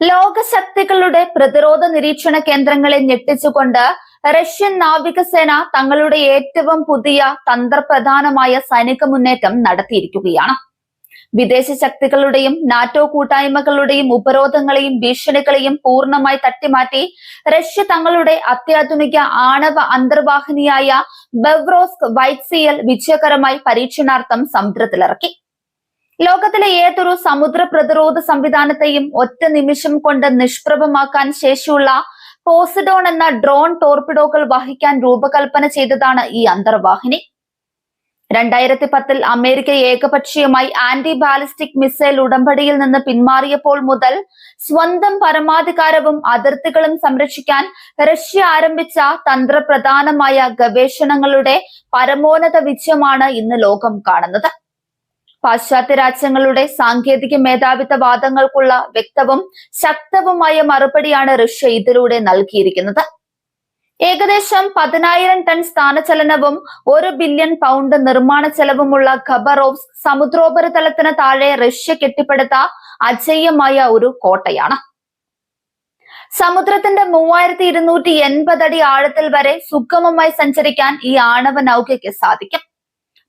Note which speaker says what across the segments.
Speaker 1: ലോകശക്തികളുടെ പ്രതിരോധ നിരീക്ഷണ കേന്ദ്രങ്ങളെ ഞെട്ടിച്ചുകൊണ്ട് റഷ്യൻ നാവികസേന തങ്ങളുടെ ഏറ്റവും പുതിയ തന്ത്രപ്രധാനമായ സൈനിക മുന്നേറ്റം നടത്തിയിരിക്കുകയാണ്. വിദേശ ശക്തികളുടെയും നാറ്റോ കൂട്ടായ്മകളുടെയും ഉപരോധങ്ങളെയും ഭീഷണികളെയും പൂർണ്ണമായി തട്ടിമാറ്റി റഷ്യ തങ്ങളുടെ അത്യാധുനിക ആണവ അന്തർവാഹിനിയായ ബെവ്റോസ്ക് വൈറ്റ് സിയൽ വിജയകരമായി പരീക്ഷണാർത്ഥം സമുദ്രത്തിലിറക്കി. ലോകത്തിലെ ഏതൊരു സമുദ്ര പ്രതിരോധ സംവിധാനത്തെയും ഒറ്റ നിമിഷം കൊണ്ട് നിഷ്പ്രഭമാക്കാൻ ശേഷിയുള്ള പോസിഡോൺ എന്ന ഡ്രോൺ ടോർപിഡോകൾ വഹിക്കാൻ രൂപകൽപ്പന ചെയ്തതാണ് ഈ അന്തർവാഹിനി. 2010 അമേരിക്ക ഏകപക്ഷീയമായി ആന്റി ബാലിസ്റ്റിക് മിസൈൽ ഉടമ്പടിയിൽ നിന്ന് പിന്മാറിയപ്പോൾ മുതൽ സ്വന്തം പരമാധികാരവും അതിർത്തികളും സംരക്ഷിക്കാൻ റഷ്യ ആരംഭിച്ച തന്ത്രപ്രധാനമായ ഗവേഷണങ്ങളുടെ പരമോന്നത വിജയമാണ് ഇന്ന് ലോകം കാണുന്നത്. പാശ്ചാത്യ രാജ്യങ്ങളുടെ സാങ്കേതിക മേധാവിത്വ വാദങ്ങൾക്കുള്ള വ്യക്തവും ശക്തവുമായ മറുപടിയാണ് റഷ്യ ഇതിലൂടെ നൽകിയിരിക്കുന്നത്. ഏകദേശം 10,000 ടൺ സ്ഥാനചലനവും 1 ബില്യൺ പൗണ്ട് നിർമ്മാണ ചെലവുമുള്ള ഖബറോവ്സ്ക് സമുദ്രോപരിതലത്തിന് താഴെ റഷ്യ കെട്ടിപ്പടുത്ത അജയ്യമായ ഒരു കോട്ടയാണ്. സമുദ്രത്തിന്റെ 3280 അടി ആഴത്തിൽ വരെ സുഗമമായി സഞ്ചരിക്കാൻ ഈ ആണവ നൗകയ്ക്ക് സാധിക്കും.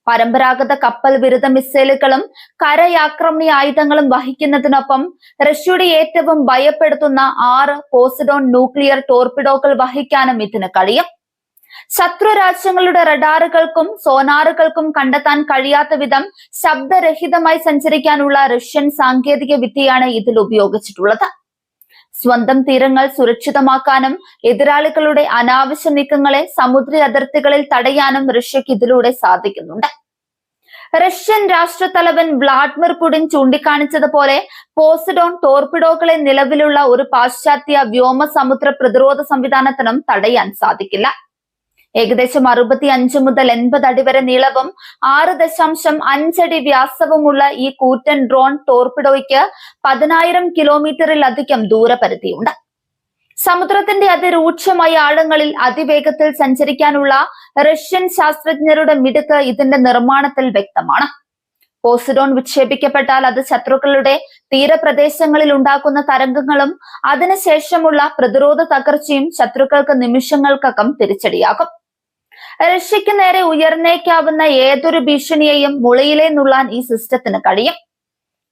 Speaker 1: പരമ്പരാഗത കപ്പൽ വിരുദ്ധ മിസൈലുകളും കരയാക്രമണ ആയുധങ്ങളും വഹിക്കുന്നതിനൊപ്പം റഷ്യയുടെ ഏറ്റവും ഭയപ്പെടുത്തുന്ന 6 പോസിഡോൺ ന്യൂക്ലിയർ ടോർപിഡോകൾ വഹിക്കാനും ഇതിന് കഴിയും. ശത്രു രാജ്യങ്ങളുടെ റഡാറുകൾക്കും സോനാറുകൾക്കും കണ്ടെത്താൻ കഴിയാത്ത വിധം ശബ്ദരഹിതമായി സഞ്ചരിക്കാനുള്ള റഷ്യൻ സാങ്കേതിക വിദ്യയാണ് ഇതിൽ ഉപയോഗിച്ചിട്ടുള്ളത്. സ്വന്തം തീരങ്ങൾ സുരക്ഷിതമാക്കാനും എതിരാളികളുടെ അനാവശ്യ നീക്കങ്ങളെ സമുദ്ര അതിർത്തികളിൽ തടയാനും റഷ്യക്ക് ഇതിലൂടെ സാധിക്കുന്നുണ്ട്. റഷ്യൻ രാഷ്ട്രത്തലവൻ വ്ളാഡിമിർ പുടിൻ ചൂണ്ടിക്കാണിച്ചതുപോലെ പോസിഡോൺ ടോർപിഡോകളെ നിലവിലുള്ള ഒരു പാശ്ചാത്യ വ്യോമ സമുദ്ര പ്രതിരോധ സംവിധാനത്തിനും തടയാൻ സാധിക്കില്ല. ഏകദേശം 65 മുതൽ 80 അടി വരെ നീളവും 6.5 അടി വ്യാസവുമുള്ള ഈ കൂറ്റൻ ഡ്രോൺ ടോർപിഡോയ്ക്ക് 10,000 കിലോമീറ്ററിലധികം ദൂരപരിധിയുണ്ട്. സമുദ്രത്തിന്റെ അതിരൂക്ഷമായ ആഴങ്ങളിൽ അതിവേഗത്തിൽ സഞ്ചരിക്കാനുള്ള റഷ്യൻ ശാസ്ത്രജ്ഞരുടെ മിടുക്ക് ഇതിന്റെ നിർമ്മാണത്തിൽ വ്യക്തമാണ്. പോസിഡോൺ വിക്ഷേപിക്കപ്പെട്ടാൽ അത് ശത്രുക്കളുടെ തീരപ്രദേശങ്ങളിൽ ഉണ്ടാക്കുന്ന തരംഗങ്ങളും അതിനുശേഷമുള്ള പ്രതിരോധ തകർച്ചയും ശത്രുക്കൾക്ക് നിമിഷങ്ങൾക്കകം തിരിച്ചടിയാകും. റഷ്യക്ക് നേരെ ഉയർന്നേക്കാവുന്ന ഏതൊരു ഭീഷണിയെയും മുളയിലെ നുള്ളാൻ ഈ സിസ്റ്റത്തിന് കഴിയും.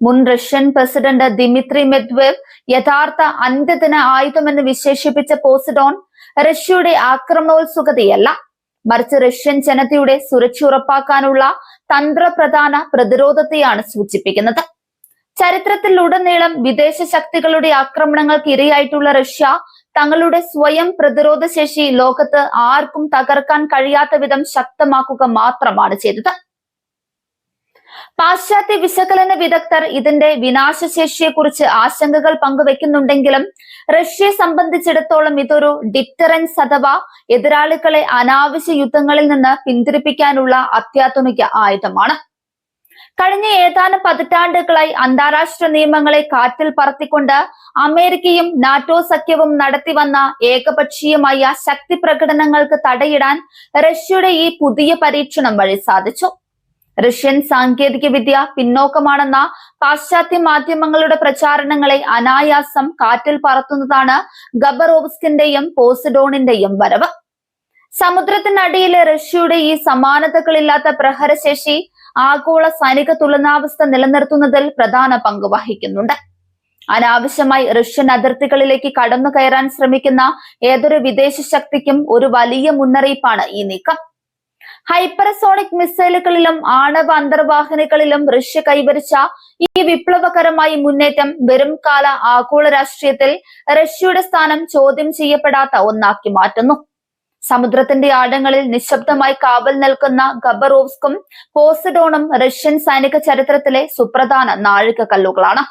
Speaker 1: മുൻ റഷ്യൻ പ്രസിഡന്റ് ദിമിത്രി മെദ്വേവ് യഥാർത്ഥ അന്ത്യദിന ആയുധമെന്ന് വിശേഷിപ്പിച്ച പോസിഡോൺ റഷ്യയുടെ ആക്രമണോത്സുകതയല്ല, മറിച്ച് റഷ്യൻ ജനതയുടെ സുരക്ഷ ഉറപ്പാക്കാനുള്ള തന്ത്രപ്രധാന പ്രതിരോധത്തെയാണ് സൂചിപ്പിക്കുന്നത്. ചരിത്രത്തിലുടനീളം വിദേശ ശക്തികളുടെ ആക്രമണങ്ങൾക്ക് ഇരയായിട്ടുള്ള റഷ്യ തങ്ങളുടെ സ്വയം പ്രതിരോധ ശേഷി ലോകത്ത് ആർക്കും തകർക്കാൻ കഴിയാത്ത വിധം ശക്തമാക്കുക മാത്രമാണ് ചെയ്തത്. പാശ്ചാത്യ വിശകലന വിദഗ്ധർ ഇതിന്റെ വിനാശശേഷിയെക്കുറിച്ച് ആശങ്കകൾ പങ്കുവെക്കുന്നുണ്ടെങ്കിലും റഷ്യയെ സംബന്ധിച്ചിടത്തോളം ഇതൊരു ഡിറ്ററൻസ് അഥവാ എതിരാളികളെ അനാവശ്യ യുദ്ധങ്ങളിൽ നിന്ന് പിന്തിരിപ്പിക്കാനുള്ള അത്യാധുനിക ആയുധമാണ്. കഴിഞ്ഞ ഏതാനും പതിറ്റാണ്ടുകളായി അന്താരാഷ്ട്ര നിയമങ്ങളെ കാറ്റിൽ പറത്തിക്കൊണ്ട് അമേരിക്കയും നാറ്റോ സഖ്യവും നടത്തിവന്ന ഏകപക്ഷീയമായ ശക്തി പ്രകടനങ്ങൾക്ക് തടയിടാൻ റഷ്യയുടെ ഈ പുതിയ പരീക്ഷണം വഴി സാധിച്ചു. റഷ്യൻ സാങ്കേതിക വിദ്യ പിന്നോക്കമാണെന്ന പാശ്ചാത്യ മാധ്യമങ്ങളുടെ പ്രചാരണങ്ങളെ അനായാസം കാറ്റിൽ പറത്തുന്നതാണ് ഖബറോവ്സ്കിന്റെയും പോസിഡോണിന്റെയും വരവ്. സമുദ്രത്തിനടിയിലെ റഷ്യയുടെ ഈ സമാനതകളില്ലാത്ത പ്രഹരശേഷി ആഗോള സൈനിക തുലനാവസ്ഥ നിലനിർത്തുന്നതിൽ പ്രധാന പങ്ക് വഹിക്കുന്നുണ്ട്. അനാവശ്യമായി റഷ്യൻ അതിർത്തികളിലേക്ക് കടന്നു കയറാൻ ശ്രമിക്കുന്ന ഏതൊരു വിദേശ ശക്തിക്കും ഒരു വലിയ മുന്നറിയിപ്പാണ് ഈ നീക്കം. ഹൈപ്പർസോണിക് മിസൈലുകളിലും ആണവ അന്തർവാഹിനികളിലും റഷ്യ കൈവരിച്ച ഈ വിപ്ലവകരമായ മുന്നേറ്റം വരും കാല ആഗോള രാഷ്ട്രീയത്തിൽ റഷ്യയുടെ സ്ഥാനം ചോദ്യം ചെയ്യപ്പെടാത്ത ഒന്നാക്കി മാറ്റുന്നു. സമുദ്രത്തിന്റെ ആഴങ്ങളിൽ നിശബ്ദമായി കാവൽ നിൽക്കുന്ന ഖബറോവ്സ്കും പോസിഡോണും റഷ്യൻ സൈനിക ചരിത്രത്തിലെ സുപ്രധാന നാഴികക്കല്ലുകളാണ്.